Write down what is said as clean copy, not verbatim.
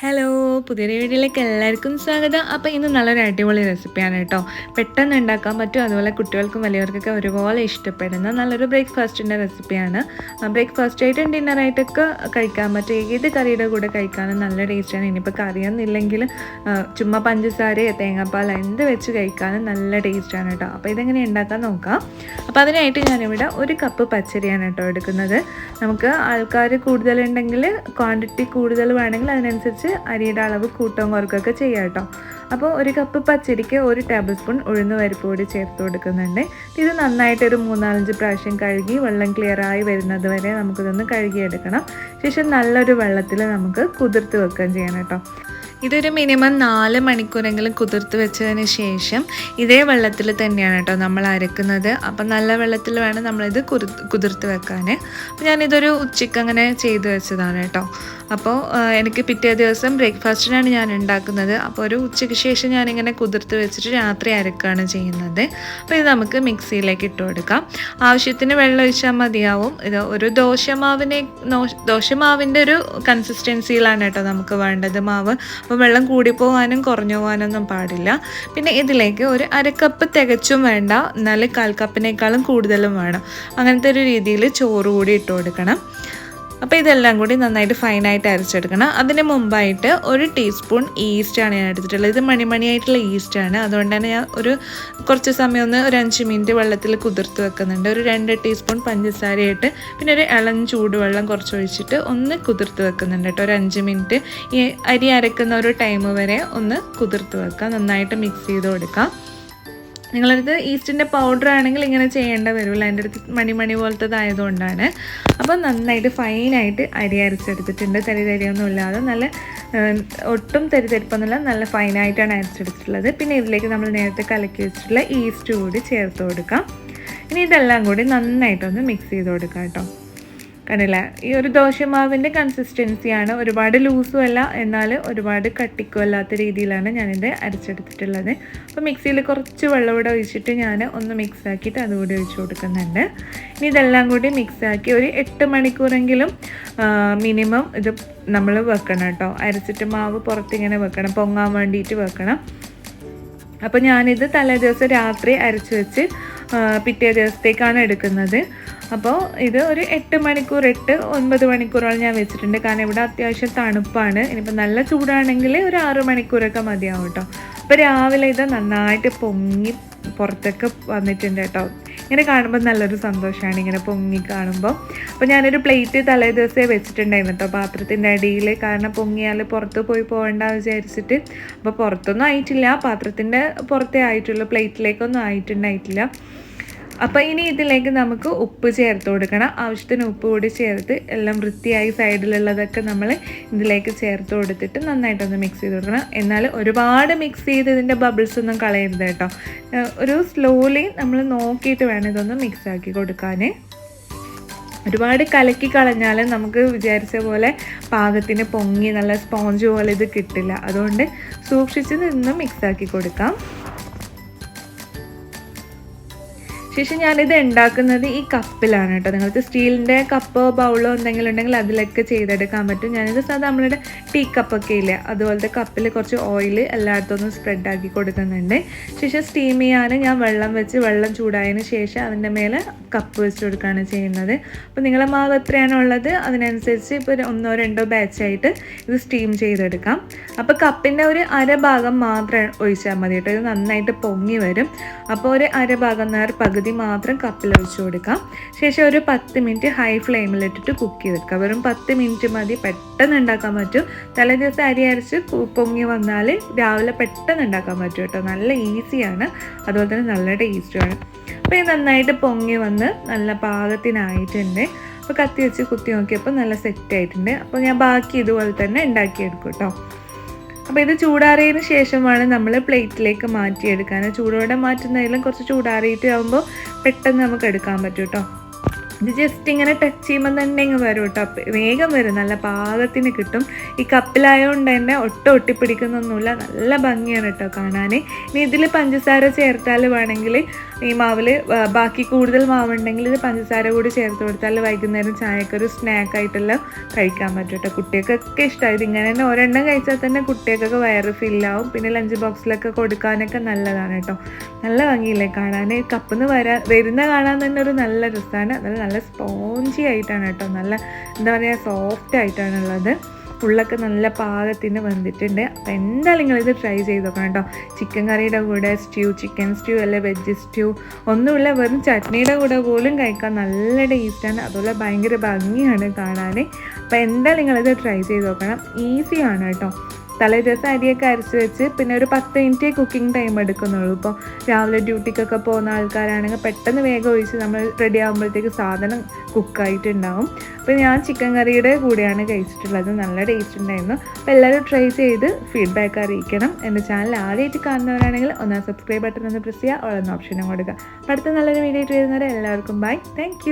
Hello, പുതിയൊരു വീഡിയോയിലേക്ക് എല്ലാവർക്കും സ്വാഗതം. അപ്പോൾ ഇന്ന് നല്ലൊരു അടിപൊളി റെസിപ്പിയാണ് കേട്ടോ. പെട്ടെന്ന് ഉണ്ടാക്കാൻ പറ്റും, അതുപോലെ കുട്ടികൾക്കും വലിയവർക്കൊക്കെ ഒരുപോലെ ഇഷ്ടപ്പെടുന്ന നല്ലൊരു ബ്രേക്ക്ഫാസ്റ്റിൻ്റെ റെസിപ്പിയാണ്. ബ്രേക്ക്ഫാസ്റ്റായിട്ടും ഡിന്നറായിട്ടൊക്കെ കഴിക്കാൻ പറ്റും. ഏത് കറിയുടെ കൂടെ കഴിക്കാനും നല്ല ടേസ്റ്റാണ്. ഇനിയിപ്പോൾ കറിയൊന്നുമില്ലെങ്കിൽ ചുമ്മാ പഞ്ചസാരയോ തേങ്ങാപ്പാൽ എന്ത് വെച്ച് കഴിക്കാനും നല്ല ടേസ്റ്റാണ് കേട്ടോ. അപ്പോൾ ഇതെങ്ങനെ ഉണ്ടാക്കാൻ നോക്കാം. അപ്പോൾ അതിനായിട്ട് ഞാനിവിടെ 1 കപ്പ് പച്ചരിയാണ് കേട്ടോ എടുക്കുന്നത്. നമുക്ക് ആൾക്കാർ കൂടുതലുണ്ടെങ്കിൽ ക്വാണ്ടിറ്റി കൂടുതൽ വേണമെങ്കിൽ അതിനനുസരിച്ച് അരിയുടെ അളവ് കൂട്ടവും കുറക്കൊക്കെ ചെയ്യാം കേട്ടോ. അപ്പോൾ 1 കപ്പ് പച്ചരിക്ക് 1 ടേബിൾ സ്പൂൺ ഉഴുന്ന് പരിപ്പ് കൂടി ചേർത്ത് കൊടുക്കുന്നുണ്ട്. ഇത് നന്നായിട്ട് ഒരു 3-4 പ്രാവശ്യം കഴുകി വെള്ളം ക്ലിയറായി വരുന്നത് വരെ നമുക്കിതൊന്ന് കഴുകിയെടുക്കണം. ശേഷം നല്ലൊരു വെള്ളത്തിൽ നമുക്ക് കുതിർത്ത് വെക്കുകയും ചെയ്യണം കേട്ടോ. ഇതൊരു മിനിമം 4 മണിക്കൂറെങ്കിലും കുതിർത്ത് വെച്ചതിന് ശേഷം ഇതേ വെള്ളത്തിൽ തന്നെയാണ് കേട്ടോ നമ്മൾ അരക്കുന്നത്. അപ്പം നല്ല വെള്ളത്തിൽ വേണം നമ്മളിത് കുതിർത്ത് വെക്കാൻ. അപ്പോൾ ഞാനിതൊരു ഉച്ചയ്ക്ക് അങ്ങനെ ചെയ്ത് വെച്ചതാണ് കേട്ടോ. അപ്പോൾ എനിക്ക് പിറ്റേ ദിവസം ബ്രേക്ക്ഫാസ്റ്റിനാണ് ഞാൻ ഉണ്ടാക്കുന്നത്. അപ്പോൾ ഒരു ഉച്ചയ്ക്ക് ശേഷം ഞാനിങ്ങനെ കുതിർത്ത് വെച്ചിട്ട് രാത്രി അരക്കുകയാണ് ചെയ്യുന്നത്. അപ്പോൾ ഇത് നമുക്ക് മിക്സിയിലേക്ക് ഇട്ട് കൊടുക്കാം. ആവശ്യത്തിന് വെള്ളം ഒഴിച്ചാൽ മതിയാവും. ഇത് ഒരു ദോശമാവിൻ്റെ ഒരു കൺസിസ്റ്റൻസിയിലാണ് കേട്ടോ നമുക്ക് വേണ്ടത് മാവ്. അപ്പോൾ വെള്ളം കൂടിപ്പോകാനും കുറഞ്ഞു പോകാനൊന്നും പാടില്ല. പിന്നെ ഇതിലേക്ക് ഒരു 1/2 കപ്പ് തികച്ചും വേണ്ട, എന്നാൽ 1/4 കപ്പിനേക്കാളും കൂടുതലും വേണം. അങ്ങനത്തെ ഒരു രീതിയിൽ ചോറ് കൂടി ഇട്ട് കൊടുക്കണം. അപ്പോൾ ഇതെല്ലാം കൂടി നന്നായിട്ട് ഫൈനായിട്ട് അരച്ചെടുക്കണം. അതിന് മുമ്പായിട്ട് 1 ടീസ്പൂൺ ഈസ്റ്റാണ് ഞാൻ എടുത്തിട്ടുള്ളത്. ഇത് മണിയായിട്ടുള്ള ഈസ്റ്റാണ്. അതുകൊണ്ട് തന്നെ ഞാൻ കുറച്ച് സമയം ഒരു 5 മിനിറ്റ് വെള്ളത്തിൽ കുതിർത്ത് വെക്കുന്നുണ്ട്. ഒരു 2 ടീസ്പൂൺ പഞ്ചസാരയായിട്ട് പിന്നെ ഒരു ഇളം ചൂടുവെള്ളം കുറച്ച് ഒഴിച്ചിട്ട് ഒന്ന് കുതിർത്ത് വെക്കുന്നുണ്ട് കേട്ടോ. ഒരു 5 മിനിറ്റ് ഈ അരി അരക്കുന്ന ഒരു ടൈം വരെ ഒന്ന് കുതിർത്ത് വെക്കാം. നന്നായിട്ട് മിക്സ് ചെയ്ത് കൊടുക്കാം. നിങ്ങളടുത്ത് ഈസ്റ്റിൻ്റെ പൗഡർ ആണെങ്കിൽ ഇങ്ങനെ ചെയ്യേണ്ട വരില്ല. എൻ്റെ അടുത്ത് മണി പോലത്തതായതുകൊണ്ടാണ്. അപ്പോൾ നന്നായിട്ട് ഫൈനായിട്ട് അരി അരച്ചെടുത്തിട്ടുണ്ട്. തരിയൊന്നും ഇല്ലാതെ നല്ല ഒട്ടും തരിപ്പൊന്നുമില്ല, നല്ല ഫൈനായിട്ടാണ് അരച്ചെടുത്തിട്ടുള്ളത്. പിന്നെ ഇതിലേക്ക് നമ്മൾ നേരത്തെ കലക്കി വെച്ചിട്ടുള്ള ഈസ്റ്റ് കൂടി ചേർത്ത് കൊടുക്കാം. ഇനി ഇതെല്ലാം കൂടി നന്നായിട്ടൊന്ന് മിക്സ് ചെയ്ത് കൊടുക്കാം കേട്ടോ. കണ്ടില്ല, ഈ ഒരു ദോശമാവിൻ്റെ കൺസിസ്റ്റൻസിയാണ്. ഒരുപാട് ലൂസും അല്ല, എന്നാൽ ഒരുപാട് കട്ടിക്കും അല്ലാത്ത രീതിയിലാണ് ഞാനിത് അരച്ചെടുത്തിട്ടുള്ളത്. അപ്പോൾ മിക്സിയിൽ കുറച്ച് വെള്ളം കൂടെ ഒഴിച്ചിട്ട് ഞാൻ ഒന്ന് മിക്സ് ആക്കിയിട്ട് അതുകൂടി ഒഴിച്ച് കൊടുക്കുന്നുണ്ട്. ഇനി ഇതെല്ലാം കൂടി മിക്സാക്കി ഒരു 8 മണിക്കൂറെങ്കിലും മിനിമം ഇത് നമ്മൾ വെക്കണം കേട്ടോ. അരച്ചിട്ട് മാവ് പുറത്തിങ്ങനെ വെക്കണം, പൊങ്ങാൻ വേണ്ടിയിട്ട് വെക്കണം. അപ്പോൾ ഞാനിത് തലേ ദിവസം രാത്രി അരച്ച് വെച്ച് പിറ്റേ ദിവസത്തേക്കാണ് എടുക്കുന്നത്. അപ്പോൾ ഇത് ഒരു 8 9 മണിക്കൂറോളം ഞാൻ വെച്ചിട്ടുണ്ട്. കാരണം ഇവിടെ അത്യാവശ്യം തണുപ്പാണ്. ഇനിയിപ്പോൾ നല്ല ചൂടാണെങ്കിൽ ഒരു 6 മണിക്കൂറൊക്കെ മതിയാവും കേട്ടോ. അപ്പോൾ രാവിലെ ഇത് നന്നായിട്ട് പൊങ്ങി പുറത്തൊക്കെ വന്നിട്ടുണ്ട് കേട്ടോ. ഇങ്ങനെ കാണുമ്പോൾ നല്ലൊരു സന്തോഷമാണ്, ഇങ്ങനെ പൊങ്ങി കാണുമ്പോൾ. അപ്പോൾ ഞാനൊരു പ്ലേറ്റ് തലേ ദിവസമേ വെച്ചിട്ടുണ്ടായിരുന്നു കേട്ടോ പാത്രത്തിൻ്റെ അടിയിൽ. കാരണം പൊങ്ങിയാൽ പുറത്ത് പോകേണ്ട വിചാരിച്ചിട്ട്. അപ്പോൾ പുറത്തൊന്നും ആയിട്ടില്ല, പാത്രത്തിൻ്റെ പുറത്തേ ആയിട്ടുള്ളൂ, പ്ലേറ്റിലേക്കൊന്നും ആയിട്ടുണ്ടായിട്ടില്ല. അപ്പോൾ ഇനി ഇതിലേക്ക് നമുക്ക് ഉപ്പ് ചേർത്ത് കൊടുക്കണം. ആവശ്യത്തിന് ഉപ്പ് കൂടി ചേർത്ത് എല്ലാം വൃത്തിയായി സൈഡിലുള്ളതൊക്കെ നമ്മൾ ഇതിലേക്ക് ചേർത്ത് കൊടുത്തിട്ട് നന്നായിട്ടൊന്ന് മിക്സ് ചെയ്ത് കൊടുക്കണം. എന്നാൽ ഒരുപാട് മിക്സ് ചെയ്ത് ഇതിൻ്റെ ബബിൾസ് ഒന്നും കളയരുത് കേട്ടോ. ഒരു സ്ലോലി നമ്മൾ നോക്കിയിട്ട് വേണം ഇതൊന്ന് മിക്സ് ആക്കി കൊടുക്കാൻ. ഒരുപാട് കലക്കി കളഞ്ഞാൽ നമുക്ക് വിചാരിച്ച പോലെ പാകത്തിന് പൊങ്ങി നല്ല സ്പോഞ്ച് പോലെ ഇത് കിട്ടില്ല. അതുകൊണ്ട് സൂക്ഷിച്ച് നിന്ന് മിക്സാക്കി കൊടുക്കാം. ശേഷം ഞാനിത് ഉണ്ടാക്കുന്നത് ഈ കപ്പിലാണ് കേട്ടോ. നിങ്ങൾക്ക് സ്റ്റീലിൻ്റെ കപ്പോ ബൗളോ എന്തെങ്കിലും ഉണ്ടെങ്കിൽ അതിലൊക്കെ ചെയ്തെടുക്കാൻ പറ്റും. ഞാനിത് സാധാ നമ്മളുടെ ടീ കപ്പൊക്കെ ഇല്ലേ, അതുപോലത്തെ കപ്പിൽ കുറച്ച് ഓയിൽ എല്ലായിടത്തും സ്പ്രെഡാക്കി കൊടുക്കുന്നുണ്ട്. ശേഷം സ്റ്റീം ചെയ്യാൻ ഞാൻ വെള്ളം ചൂടായതിന് ശേഷം അതിൻ്റെ മേലെ കപ്പ് വെച്ച് കൊടുക്കുകയാണ് ചെയ്യുന്നത്. അപ്പോൾ നിങ്ങളെ മാവ് എത്രയാണോ ഉള്ളത് അതിനനുസരിച്ച് ഇപ്പോൾ 1-2 ബാച്ചായിട്ട് ഇത് സ്റ്റീം ചെയ്തെടുക്കാം. അപ്പോൾ കപ്പിൻ്റെ ഒരു 1/2 ഭാഗം മാത്രം ഒഴിച്ചാൽ മതി കേട്ടോ. ഇത് നന്നായിട്ട് പൊങ്ങി വരും. അപ്പോൾ ഒരു 1/2 ഭാഗം പകുതി മാത്രം കപ്പിൽ ഒഴിച്ച് കൊടുക്കാം. ശേഷം ഒരു 10 മിനിറ്റ് ഹൈ ഫ്ലെയിമിലിട്ടിട്ട് കുക്ക് ചെയ്തെടുക്കുക. വെറും 10 മിനിറ്റ് മതി, പെട്ടെന്ന് ഉണ്ടാക്കാൻ പറ്റും. തലേ ദിവസം അരി അരച്ച് പൊങ്ങി വന്നാൽ രാവിലെ പെട്ടെന്ന് ഉണ്ടാക്കാൻ പറ്റും കേട്ടോ. നല്ല ഈസിയാണ്, അതുപോലെ തന്നെ നല്ല ടേസ്റ്റുമാണ്. അപ്പോൾ ഇത് നന്നായിട്ട് പൊങ്ങി വന്ന് നല്ല പാകത്തിനായിട്ടുണ്ട്. അപ്പോൾ കത്തി വെച്ച് കുത്തി നോക്കിയപ്പോൾ നല്ല സെറ്റായിട്ടുണ്ട്. അപ്പോൾ ഞാൻ ബാക്കി ഇതുപോലെ തന്നെ ഉണ്ടാക്കിയെടുക്കും കേട്ടോ. അപ്പോൾ ഇത് ചൂടാറിയതിന് ശേഷമാണ് നമ്മൾ പ്ലേറ്റിലേക്ക് മാറ്റിയെടുക്കാൻ. ചൂടോടെ മാറ്റുന്നതിലും കുറച്ച് ചൂടാറിയിട്ട് ആകുമ്പോൾ പെട്ടെന്ന് നമുക്ക് എടുക്കാൻ പറ്റും കേട്ടോ. ഇത് ജസ്റ്റ് ഇങ്ങനെ ടച്ച് ചെയ്യുമ്പോൾ തന്നെ ഇങ്ങ് വരും കേട്ടോ. വേഗം വരും, നല്ല പാകത്തിന് കിട്ടും. ഈ കപ്പിലായതുകൊണ്ട് തന്നെ ഒട്ടിപ്പിടിക്കുന്നൊന്നുമില്ല, നല്ല ഭംഗിയാണ് കേട്ടോ കാണാൻ. ഇനി ഇതിൽ പഞ്ചസാര ചേർത്താൽ വേണമെങ്കിൽ ഈ മാവിൽ ബാക്കി കൂടുതൽ മാവുണ്ടെങ്കിൽ ഇത് പഞ്ചസാര കൂടി ചേർത്ത് കൊടുത്താൽ വൈകുന്നേരം ചായക്കൊരു സ്നാക്കായിട്ടെല്ലാം കഴിക്കാൻ പറ്റും കേട്ടോ. കുട്ടികൾക്കൊക്കെ ഇഷ്ടമായി. ഇതിങ്ങനെ തന്നെ ഒരെണ്ണം കഴിച്ചാൽ തന്നെ കുട്ടികൾക്കൊക്കെ വയറ് ഫില്ലാവും. പിന്നെ ലഞ്ച് ബോക്സിലൊക്കെ കൊടുക്കാനൊക്കെ നല്ലതാണ് കേട്ടോ. നല്ല ഭംഗിയില്ലേ കാണാൻ. കപ്പിൽ നിന്ന് വരുന്ന കാണാൻ തന്നെ ഒരു നല്ല രസമാണ്. അത് നല്ല സ്പോഞ്ചി ആയിട്ടാണ് കേട്ടോ. നല്ല എന്താ പറയുക, സോഫ്റ്റ് ആയിട്ടാണുള്ളത്. ഉള്ളൊക്കെ നല്ല പാകത്തിന് വന്നിട്ടുണ്ട്. അപ്പോൾ എന്തായാലും നിങ്ങളിത് ട്രൈ ചെയ്ത് നോക്കണം കേട്ടോ. ചിക്കൻ കറിയുടെ കൂടെ ചിക്കൻ സ്റ്റ്യൂ അല്ലെ വെജ് സ്റ്റ്യൂ ഒന്നുമില്ല, വെറും ചട്നിയുടെ കൂടെ പോലും കഴിക്കാൻ നല്ല ടേസ്റ്റാണ്. അതുപോലെ ഭയങ്കര ഭംഗിയാണ് കാണാൻ. അപ്പോൾ എന്തായാലും നിങ്ങളിത് ട്രൈ ചെയ്ത് നോക്കണം. ഈസിയാണ് കേട്ടോ. തലേ ദിവസം അരിയൊക്കെ അരച്ച് വെച്ച് പിന്നെ ഒരു 10 മിനിറ്റ് കുക്കിംഗ് ടൈം എടുക്കുന്നുള്ളൂ. ഇപ്പോൾ രാവിലെ ഡ്യൂട്ടിക്കൊക്കെ പോകുന്ന ആൾക്കാരാണെങ്കിൽ പെട്ടെന്ന് വേഗം ഒഴിച്ച് നമ്മൾ റെഡി ആകുമ്പോഴത്തേക്ക് സാധനം കുക്കായിട്ടുണ്ടാവും. അപ്പോൾ ഞാൻ ചിക്കൻ കറിയുടെ കൂടെയാണ് കഴിച്ചിട്ടുള്ളത്. നല്ല ടേസ്റ്റ് ഉണ്ടായിരുന്നു. അപ്പോൾ എല്ലാവരും ട്രൈ ചെയ്ത് ഫീഡ്ബാക്ക് അറിയിക്കണം. എൻ്റെ ചാനൽ ആദ്യമായിട്ട് കാണുന്നവരാണെങ്കിൽ ഒന്ന് സബ്സ്ക്രൈബ് ബട്ടൺ ഒന്ന് പ്രസ് ചെയ്യുക, ഓളെന്ന ഓപ്ഷനും കൊടുക്കുക. അപ്പോൾ അടുത്ത നല്ലൊരു വീഡിയോ ആയിട്ട് വരുന്നവരെ എല്ലാവർക്കും ബൈ. താങ്ക്